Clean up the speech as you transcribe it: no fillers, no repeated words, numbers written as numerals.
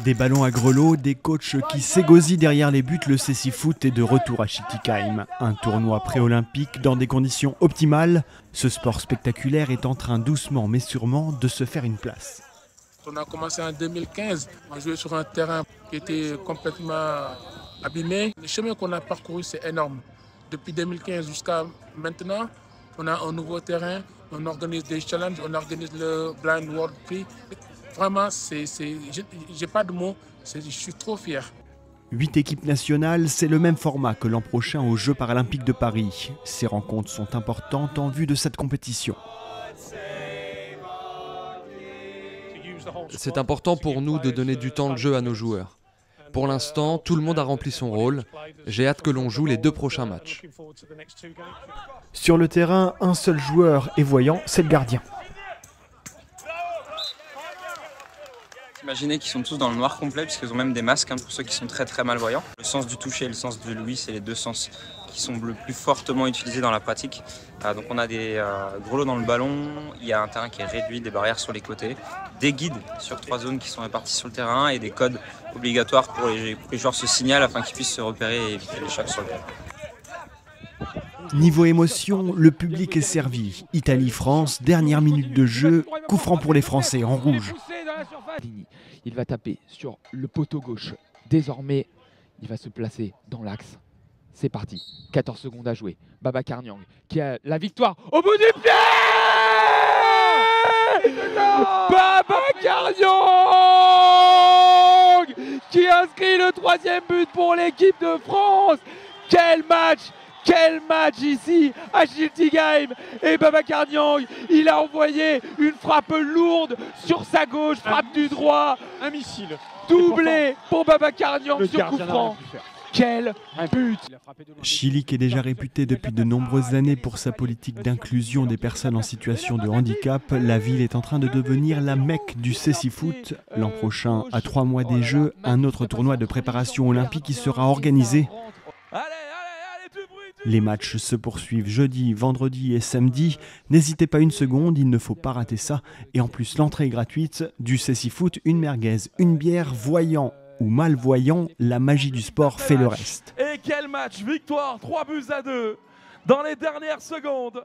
Des ballons à grelots, des coachs qui s'égosillent derrière les buts, le Cécifoot est de retour à Schiltigheim. Un tournoi pré-olympique dans des conditions optimales. Ce sport spectaculaire est en train doucement mais sûrement de se faire une place. On a commencé en 2015, on jouait sur un terrain qui était complètement abîmé. Le chemin qu'on a parcouru, c'est énorme. Depuis 2015 jusqu'à maintenant, on a un nouveau terrain, on organise des challenges, on organise le Blind World Prix. Vraiment, j'ai pas de mots, je suis trop fier. 8 équipes nationales, c'est le même format que l'an prochain aux Jeux paralympiques de Paris. Ces rencontres sont importantes en vue de cette compétition. C'est important pour nous de donner du temps de jeu à nos joueurs. Pour l'instant, tout le monde a rempli son rôle. J'ai hâte que l'on joue les 2 prochains matchs. Sur le terrain, un seul joueur est voyant, c'est le gardien. Imaginez qu'ils sont tous dans le noir complet, puisqu'ils ont même des masques pour ceux qui sont très malvoyants. Le sens du toucher et le sens de l'ouïe, c'est les 2 sens qui sont le plus fortement utilisés dans la pratique. Donc on a des grelots dans le ballon, il y a un terrain qui est réduit, des barrières sur les côtés, des guides sur 3 zones qui sont réparties sur le terrain et des codes obligatoires pour les joueurs se signalent afin qu'ils puissent se repérer et éviter les chocs sur le terrain. Niveau émotion, le public est servi. Italie-France, dernière minute de jeu, coup franc pour les Français en rouge. Il va taper sur le poteau gauche. Désormais, il va se placer dans l'axe. C'est parti. 14 secondes à jouer. Babacar Niang qui a la victoire au bout du pied. Babacar Niang qui inscrit le 3e but pour l'équipe de France. Quel match! Quel match ici à Schiltigheim. Et Babacar Niang, il a envoyé une frappe lourde sur sa gauche, frappe du droit. Un missile. Doublé pour Babacar Niang sur coup franc. Quel but! Schillig est déjà réputé depuis de nombreuses années pour sa politique d'inclusion des personnes en situation de handicap. La ville est en train de devenir la Mecque du Cécifoot. L'an prochain, à 3 mois des Jeux, un autre tournoi de préparation olympique y sera organisé. Les matchs se poursuivent jeudi, vendredi et samedi. N'hésitez pas une seconde, il ne faut pas rater ça. Et en plus, l'entrée est gratuite. Du Cécifoot, une merguez, une bière, voyant ou malvoyant, la magie du sport fait le reste. Et quel match! Victoire 3-2 dans les dernières secondes.